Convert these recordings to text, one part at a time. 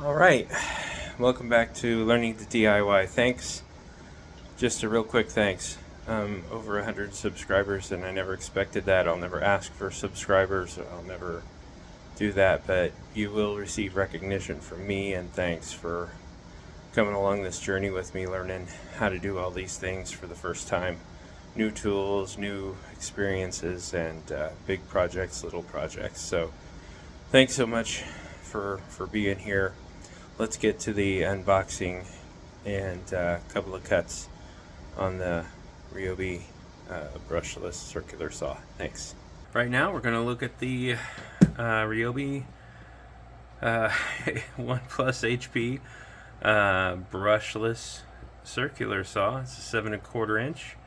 Alright, welcome back to Learning to DIY. Thanks. Just a real quick thanks. Over 100 subscribers, and I never expected that. I'll never ask for subscribers. I'll never do that, but you will receive recognition from me, and thanks for coming along this journey with me, learning how to do all these things for the first time. New tools, new experiences, and big projects, little projects. So thanks so much for being here. Let's get to the unboxing and a couple of cuts on the Ryobi Brushless Circular Saw. Thanks. Right now we're going to look at the Ryobi 1+ HP Brushless Circular Saw. It's a 7 1/4 inch.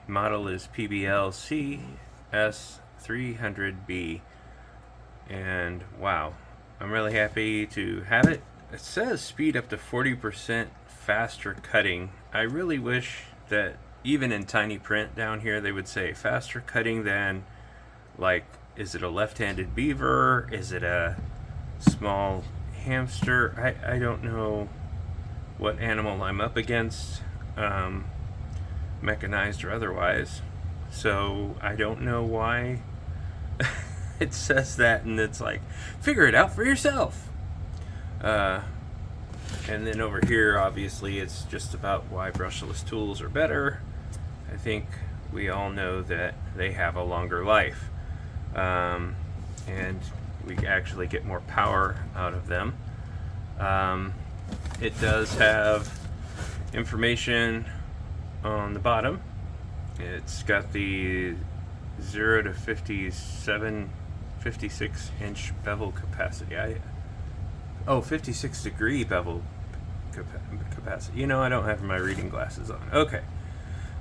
Model is PBL CS300B. And wow, I'm really happy to have it. It says speed up to 40% faster cutting. I really wish that even in tiny print down here they would say faster cutting than, like, is it a left-handed beaver? Is it a small hamster? I don't know what animal I'm up against, mechanized or otherwise. So I don't know why it says that, and it's like, figure it out for yourself. And then over here, obviously, it's just about why brushless tools are better. I think we all know that they have a longer life, and we actually get more power out of them. It does have information on the bottom. It's got the 0 to 56 inch bevel capacity. 56 degree bevel capacity. You know, I don't have my reading glasses on. Okay.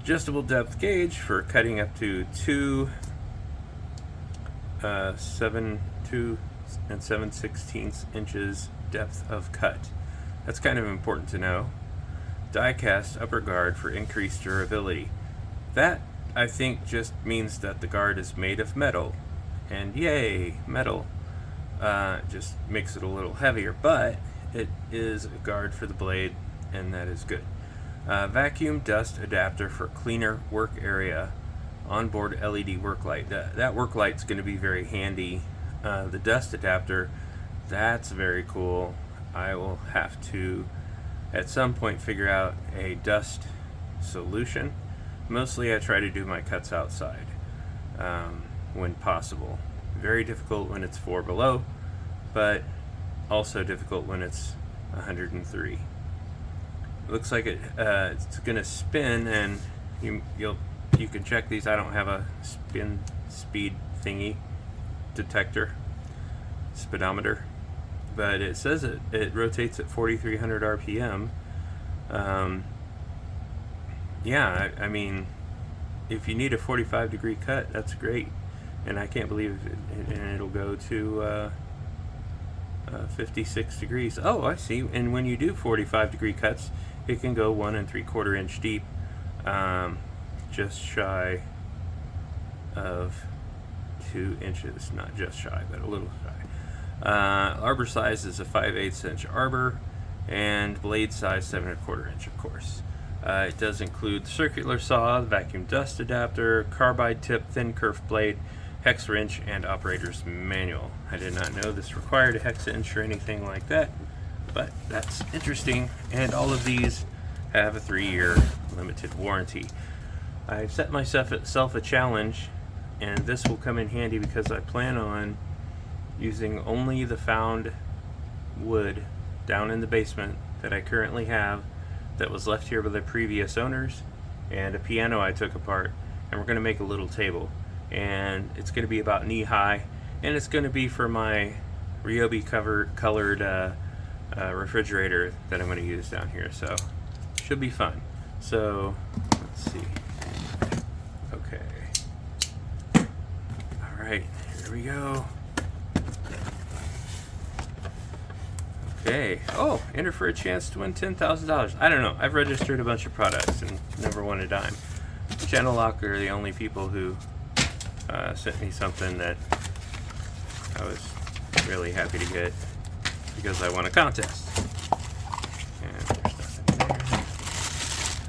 Adjustable depth gauge for cutting up to 2 and 7/16 inches depth of cut. That's kind of important to know. Die cast upper guard for increased durability. That, I think, just means that the guard is made of metal, and yay, metal. Just makes it a little heavier, but it is a guard for the blade, and that is good. Vacuum dust adapter for cleaner work area. Onboard LED work light. That work light's going to be very handy. The dust adapter, that's very cool. I will have to at some point figure out a dust solution. Mostly I try to do my cuts outside when possible. Very difficult when it's 4 below, but also difficult when it's 103. It looks like it's gonna spin, and you can check these. I don't have a spin speed thingy detector, speedometer, but it says it rotates at 4,300 RPM. Yeah, I mean, if you need a 45-degree cut, that's great. And I can't believe it'll go to 56 degrees. Oh, I see. And when you do 45-degree cuts, it can go 1 3/4 inch deep, just shy of 2 inches. Not just shy, but a little shy. Arbor size is a 5/8 inch arbor, and blade size 7 1/4 inch, of course. It does include the circular saw, the vacuum dust adapter, carbide tip, thin curved blade, hex wrench, and operator's manual. I did not know this required a hex wrench or anything like that, but that's interesting. And all of these have a 3-year limited warranty. I've set myself a challenge, and this will come in handy because I plan on using only the found wood down in the basement that I currently have, that was left here by the previous owners, and a piano I took apart, and we're going to make a little table, and it's going to be about knee high, and it's going to be for my Ryobi colored refrigerator that I'm going to use down here, so should be fun. So let's see. Okay, alright, here we go. Okay. Oh, enter for a chance to win $10,000. I don't know. I've registered a bunch of products and never won a dime. Channel Lock are the only people who sent me something that I was really happy to get. because I won a contest. And there's nothing there.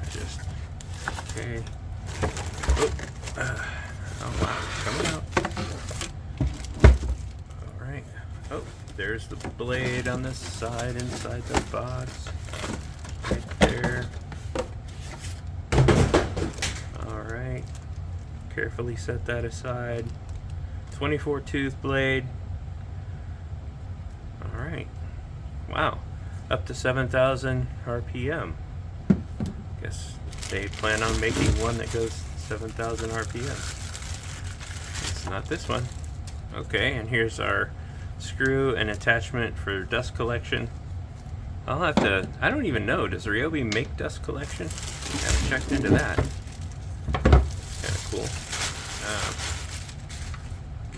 I just, okay. Oh wow, coming out. Alright. Oh, there's the blade on this side inside the box. Right there. Alright. Carefully set that aside. 24 tooth blade. Alright. Wow. Up to 7,000 RPM. Guess they plan on making one that goes 7,000 RPM. It's not this one. Okay, and here's our screw and attachment for dust collection. I'll have to, I don't even know, does Ryobi make dust collection? I haven't checked into that. Kinda cool.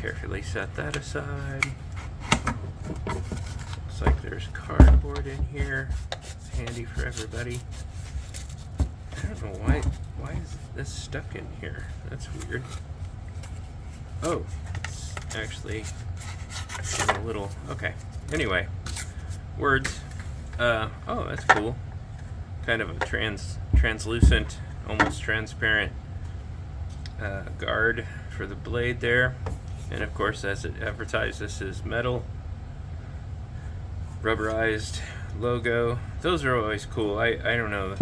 Carefully set that aside. Looks like there's cardboard in here. It's handy for everybody. I don't know why is this stuck in here? That's weird. Oh, it's actually a little, okay. Anyway, words. Oh, that's cool. Kind of a translucent, almost transparent guard for the blade there. And of course, as it advertised, this is metal. Rubberized logo. Those are always cool. I don't know.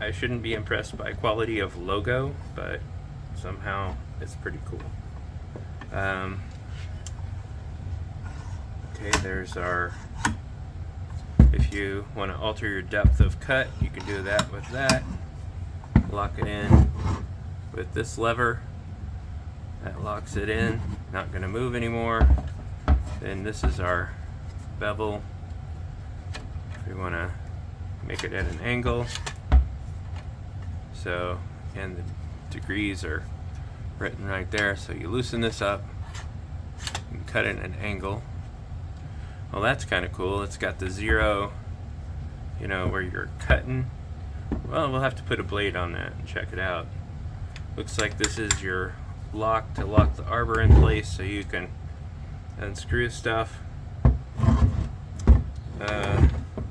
I shouldn't be impressed by quality of logo, but somehow it's pretty cool. Okay, there's our, if you want to alter your depth of cut, you can do that with that. Lock it in with this lever. That locks it in, not going to move anymore. Then this is our bevel. If we want to make it at an angle. So, and the degrees are written right there. So you loosen this up and cut it at an angle. Well, that's kind of cool. It's got the 0, you know, where you're cutting. Well, we'll have to put a blade on that and check it out. Looks like this is your lock to lock the arbor in place so you can unscrew stuff.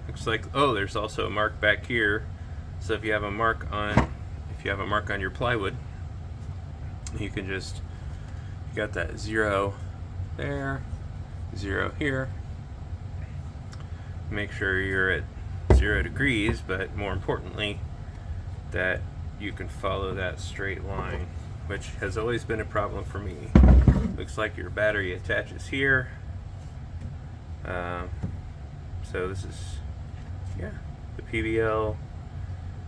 Looks like, oh, there's also a mark back here. So if you have a mark on your plywood, you can just, you got that 0 there, 0 here. Make sure you're at 0 degrees, but more importantly, that you can follow that straight line, which has always been a problem for me. Looks like your battery attaches here. So this is, yeah, the PBL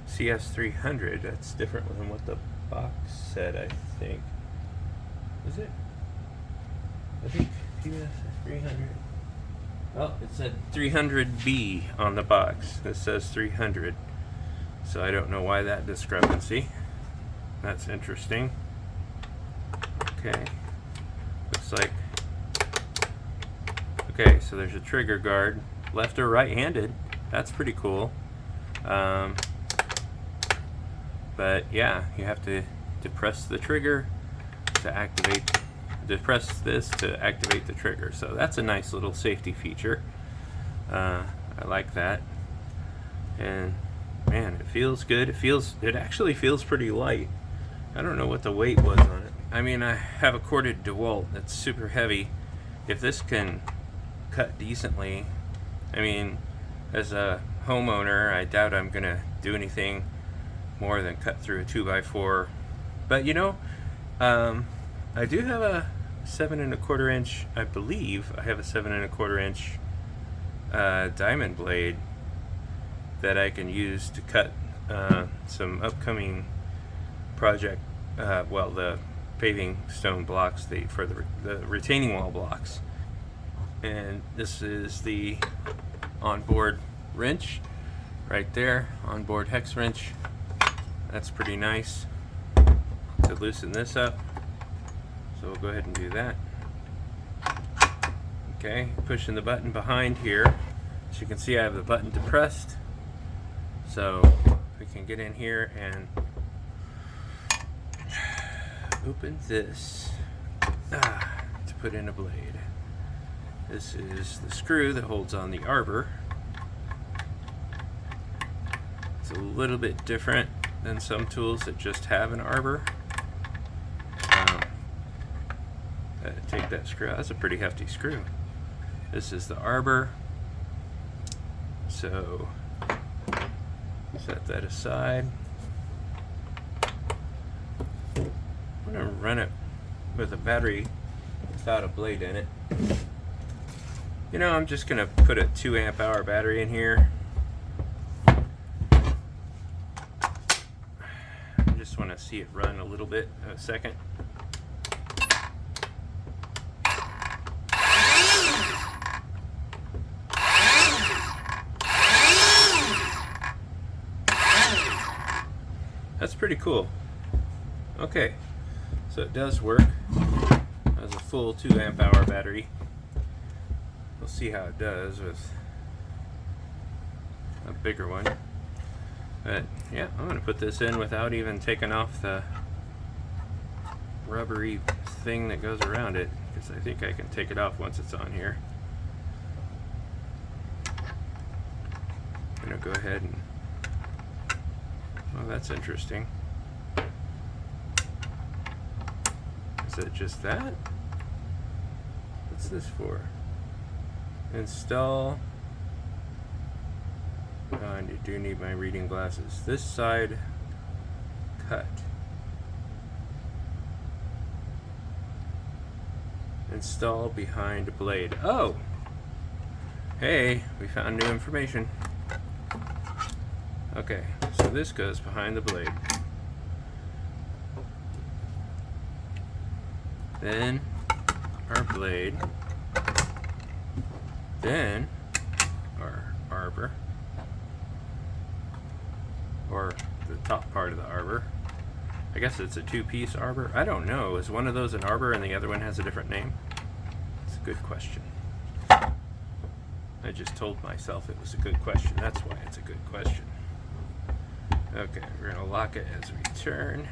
CS300. That's different than what the box said, I think. Is it? I think PBL 300. Oh, it said 300B on the box. This says 300. So I don't know why that discrepancy. That's interesting. Okay. Looks like, okay, so there's a trigger guard. Left or right-handed. That's pretty cool. But yeah, you have to depress the trigger to activate, depress this to activate the trigger. So that's a nice little safety feature. I like that. And man, it feels good. It actually feels pretty light. I don't know what the weight was on it. I mean, I have a corded DeWalt that's super heavy. If this can cut decently, I mean, as a homeowner, I doubt I'm gonna do anything more than cut through a 2x4. But you know, I do have a 7 1/4 inch, I believe I have a 7 1/4 inch diamond blade that I can use to cut some upcoming project, well, the paving stone blocks, for the retaining wall blocks. And this is the onboard wrench right there, onboard hex wrench. That's pretty nice to loosen this up. So we'll go ahead and do that. Okay, pushing the button behind here. As you can see, I have the button depressed. So we can get in here and open this to put in a blade. This is the screw that holds on the arbor. It's a little bit different than some tools that just have an arbor. Take that screw out. That's a pretty hefty screw. This is the arbor. So set that aside. I'm going to run it with a battery without a blade in it. You know, I'm just going to put a 2 amp hour battery in here. I just want to see it run a little bit in a second. That's pretty cool. Okay, so it does work as a full 2 amp hour battery. We'll see how it does with a bigger one. But yeah, I'm going to put this in without even taking off the rubbery thing that goes around it, because I think I can take it off once it's on here. I'm going to go ahead and... Oh, that's interesting. Is it just that? What's this for? Install. Oh, and you do need my reading glasses. This side cut. Install behind blade. Oh! Hey, we found new information. Okay, so this goes behind the blade. Then our blade. Then our arbor. Or the top part of the arbor. I guess it's a 2-piece arbor. I don't know. Is one of those an arbor and the other one has a different name? It's a good question. I just told myself it was a good question. That's why it's a good question. Okay, we're going to lock it as we turn.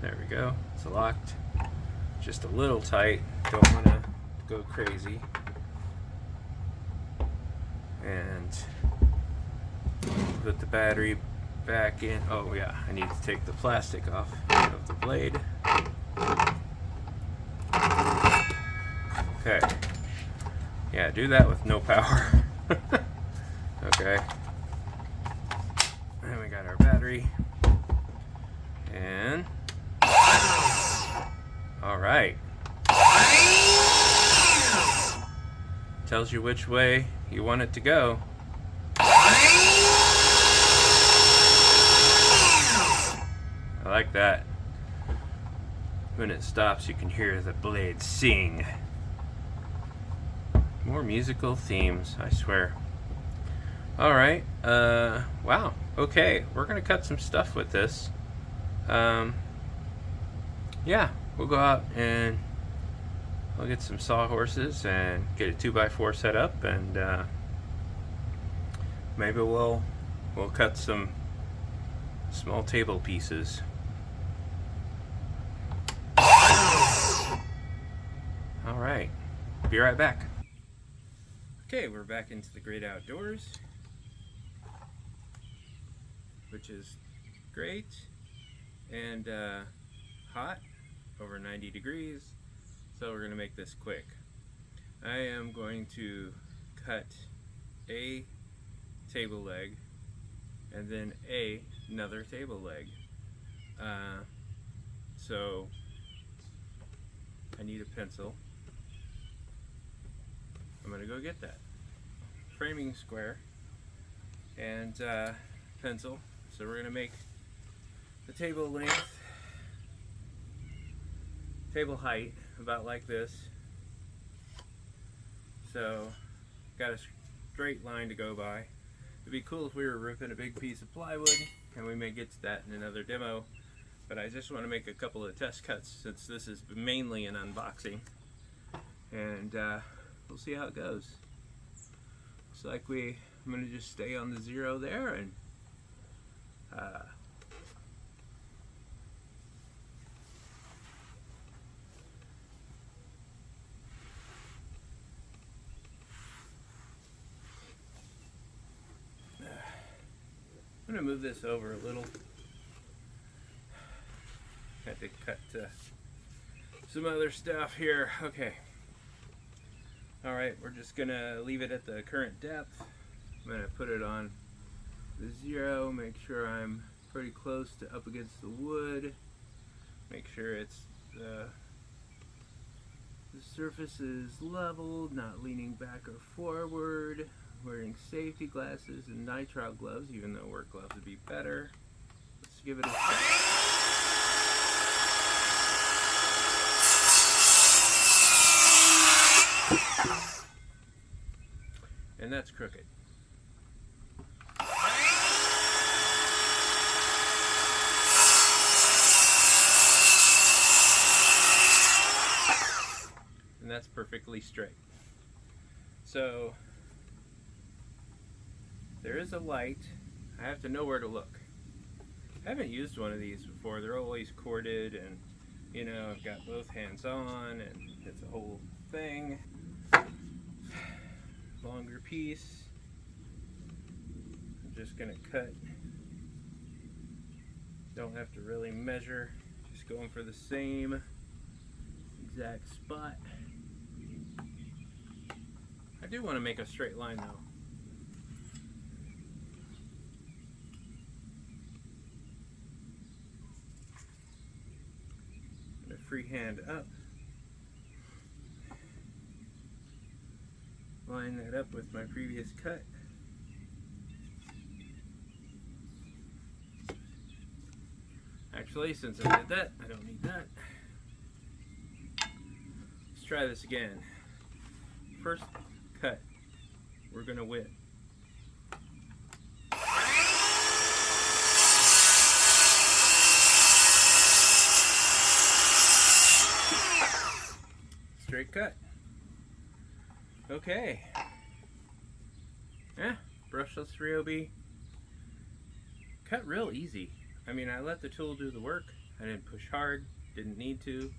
There we go. It's locked. Just a little tight. Don't want to go crazy. And put the battery back in. Oh yeah, I need to take the plastic off of the blade. Okay. Yeah, do that with no power. Okay. And we got our battery. And all right. Tells you which way you want it to go. I like that. When it stops, you can hear the blade sing. More musical themes, I swear. Alright, wow, okay, we're gonna cut some stuff with this. Yeah, we'll go out and I'll get some sawhorses and get a 2x4 set up, and maybe we'll cut some small table pieces. Alright, be right back. Okay, we're back into the great outdoors, which is great, and hot, over 90 degrees, so we're going to make this quick. I am going to cut a table leg and then another table leg. So I need a pencil. I'm going to go get that. Framing square and pencil. So we're going to make the table length, table height about like this. So got a straight line to go by. It'd be cool if we were ripping a big piece of plywood, and we may get to that in another demo, but I just want to make a couple of test cuts since this is mainly an unboxing, and we'll see how it goes. Looks like I'm going to just stay on the 0 there, and going to move this over a little. Had to cut some other stuff here. Okay. Alright, we're just going to leave it at the current depth. I'm going to put it on the 0, make sure I'm pretty close to up against the wood. Make sure it's the surface is leveled, not leaning back or forward. Wearing safety glasses and nitrile gloves, even though work gloves would be better. Let's give it a shot. And that's crooked. And that's perfectly straight. So there is a light. I have to know where to look. I haven't used one of these before. They're always corded, and you know, I've got both hands on, and it's a whole thing. Longer piece. I'm just gonna cut. Don't have to really measure. Just going for the same exact spot. I do want to make a straight line though. And a free hand up. Line that up with my previous cut. Actually, since I did that, I don't need that. Let's try this again. First cut, we're going to whip. Straight cut. Okay. Yeah, brushless Ryobi. Cut real easy. I mean, I let the tool do the work. I didn't push hard, didn't need to.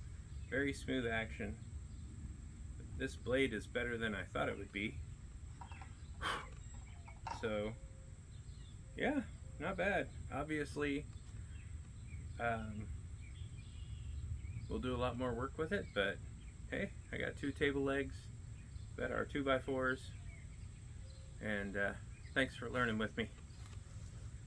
Very smooth action. This blade is better than I thought it would be. So, yeah, not bad. Obviously, we'll do a lot more work with it, but hey, I got 2 table legs that are 2x4s, and thanks for learning with me.